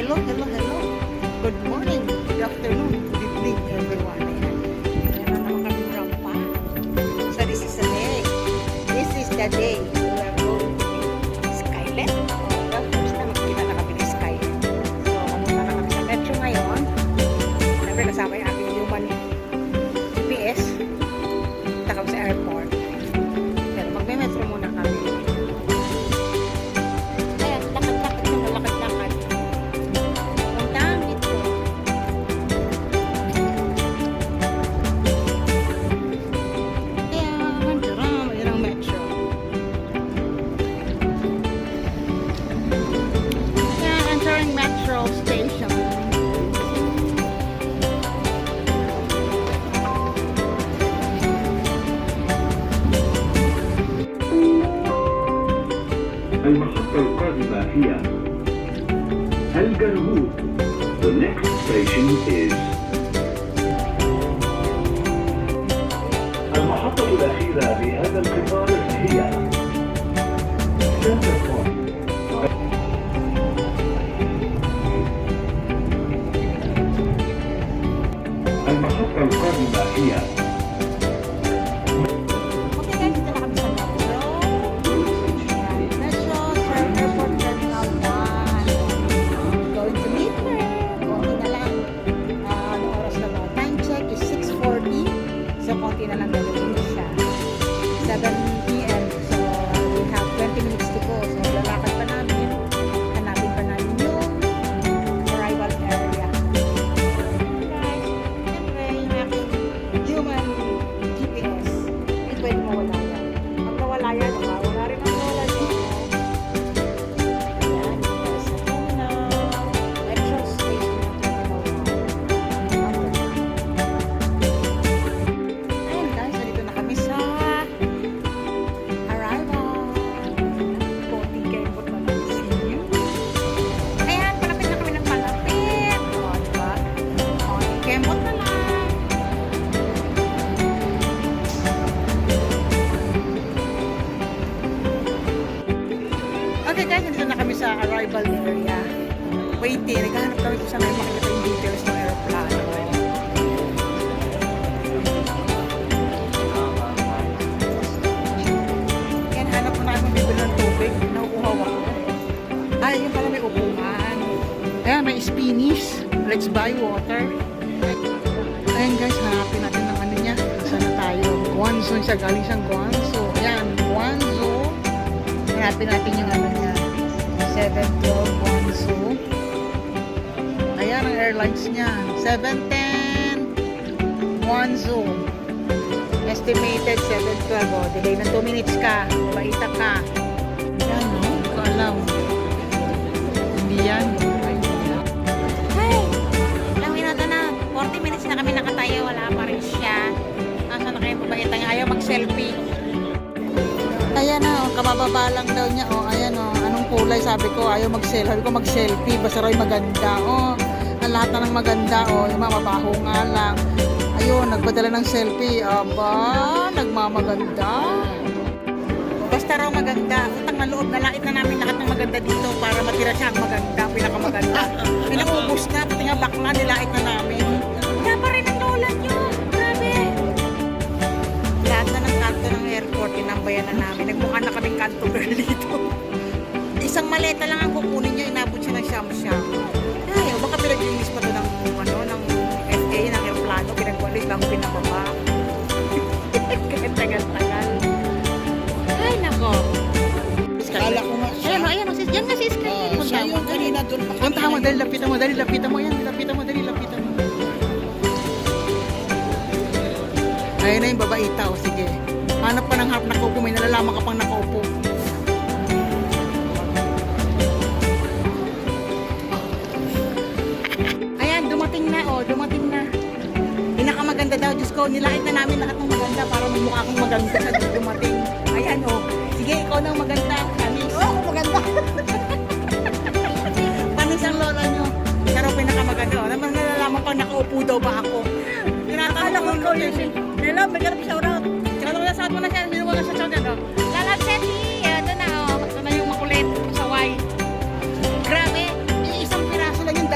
Hello, hello, hello. Good morning, good afternoon, good evening, everyone. Ayan. Meron naman kami rampa. So this is the day. This is the day we are going to Skyland. Well, first na magkita na kami ni Skyland. So, kamunta na kami sa metro ngayon. Siyempre, kasama yung aking human GPS. Punta kami sa airport. Pero magme-metro muna kami. Ayan, lakad-lakad na lakad-lakad. Puntang metro. Ayan, drama. Yan ang metro. Ayan, entering metro station. المحطة القادمة هي الجرهود. The next station is المحطة الأخيرة بهذا القطار هي سنتر بوينت. المحطة القادمة هي Okay guys, dito na kami sa metro. Ayan, metro, airport terminal 1. Going to meet her. Konti na lang. Anong oras na ba? Time check is 6:40. So, konti na lang gagawin siya. 7 p.m. So, we have 20 minutes to go. So, lalakad pa namin. Hanapin pa namin yung arrival area. Guys, siyempre, yung aking human GPS. Hindi pwede mawala yan. Pag nawala yan, wala rin ang lola nyo. Ayan, dito sa terminal. Metro station ng terminal 1. Ayan guys, nandito na kami sa arrival. Konting kembot na lang sa inyo. Ayan, palapit na kami ng palapit. O, diba? Konting kembot na lang. Okay guys, nandito na kami sa arrival area. Waiting, naghahanap kami kung saan may makikita yung details ng aeroplano. Yan, hanap mo na kami bibili ng tubig. Nakukuha ako. Ay, yun pala may upuan. Ayan, may Spanish. Let's buy water. Ayan guys, hanapin natin ng ano niya. Saan na tayo? Guangzhou siya, galing siyang Guangzhou. Ayan, Guangzhou. Hanapin natin yung ano niya. 712 Guangzhou. Ayan ang airlines niya. 710 Guangzhou. Estimated 712. O, delay ng 2 minutes ka. Baita ka. Yan, no? Hindi ko alam. Hindi yan. Hey! Ilang minuto na. 40 minutes na kami nakatayo. Wala pa rin siya. Nasaan na kayo babaita niya? Ayaw mag-selfie. Ayan na, kabababa lang daw niya. O, ayan o, anong kulay? Sabi ko, ayaw mag-selfie. Sabi ko mag-selfie. Basta raw maganda. O, ang lahat na ng maganda. O, yung mga mabaho nga lang. Ayun, nagpadala ng selfie. Aba, nagmamaganda. Basta raw maganda. Utang na loob, nalait na namin lahat ng maganda dito para matira siya ang maganda, pinakamaganda. Pinakubos na, pati nga bakla, nilait na namin. Kaya pa rin ang lola nyo. Grabe. Lahat na ng kanto ng airport, tinambayan na namin. Nagmukha na kaming kanto girl dito. Isang maleta lang ang kukunin niya, inabot siya ng siyam-siyam. Ay, baka pinaglinis pa to ng, ano, ng FA, ng aeroplano, pinagwalis lang, pinababa. Kahit tagal-tagal. Ay, nako. Kala ko nga siya. Ayan, ayan, yan nga si Skyline. Siya yung kanina doon pa Punta mo, dali, lapitan mo, dali, lapitan mo, yan, lapitan mo, dali, lapitan mo. Ayun na yung babaita, o sige. Hanap ka ng harap nakaupo, may nalalaman ka pang nakaupo. Ayan, dumating na, o, dumating na. Pinakamaganda daw, Diyos ko, nilait na namin lahat ng maganda para mukha akong maganda sa dumating. Ayan, o. Sige, ikaw nang maganda, Anis. Oo, ako maganda. Panis ang lola nyo. Pero pinakamaganda, o. Naman nalalaman pang nakaupo daw ba ako. Akala ko ikaw yun. Nila, may ganap shout out. Tsaka nung nasaad mo na siya, hindi mo na siya siya dyan, o. Lalat, Seti! Ito na, o. Ito na yung makulit sa Y. Grabe, isang piraso lang yung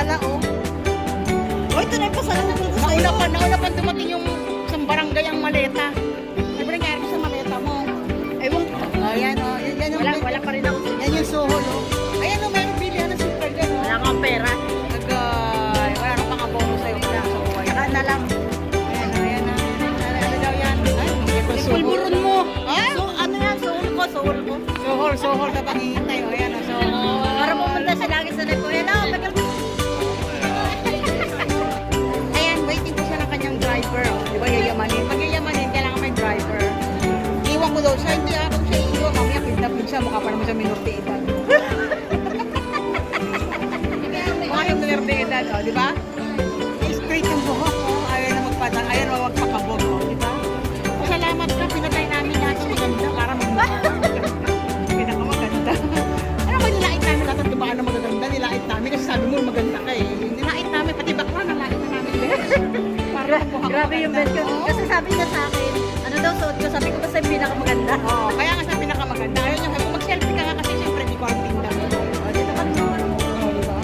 Grabe yung best ko. Kasi sabi niya sa akin, ano daw suot ko? Sabi ko basta yung pinakamaganda. Oo, kaya nga sa pinakamaganda. Ayun yung sabi ko, mag-selfie ka nga kasi siyempre di quarantine lang. O, dito kami naman. Oo, di ba?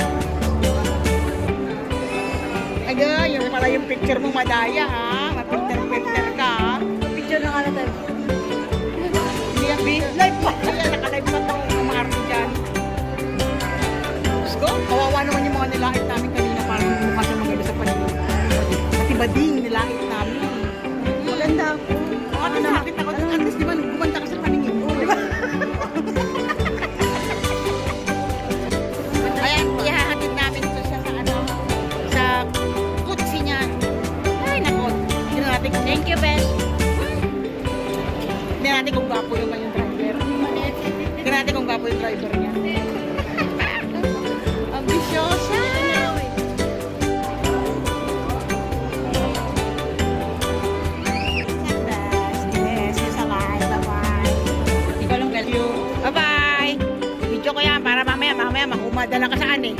Aga, yung pala yung picture mo madaya ha. Ma-filter ka ha. Picture na nga na tayo. Hindi yan, live pa. Kaya naka-live pa tayo ng mga arte dyan. Let's go. Kawawa naman yung mga nilait namin kanina parang mukha sa maganda sa paningin. Pati bading nilait namin. Maganda ako. At least nakita ko, at least di ba gumanda ka sa paningin mo, di ba? Ayan, ihahatid namin ito siya sa ano, sa kutsi niya. Ay, nako. Hindi na natin kung Thank you, best. Hindi natin kung gwapo yung kanyang driver. Hindi natin kung gwapo yung driver niya. Ambisyosa! Yes, bye-bye. Ikaw lang galing. Bye-bye! Video ko yan para mamaya makumadala ka saan eh.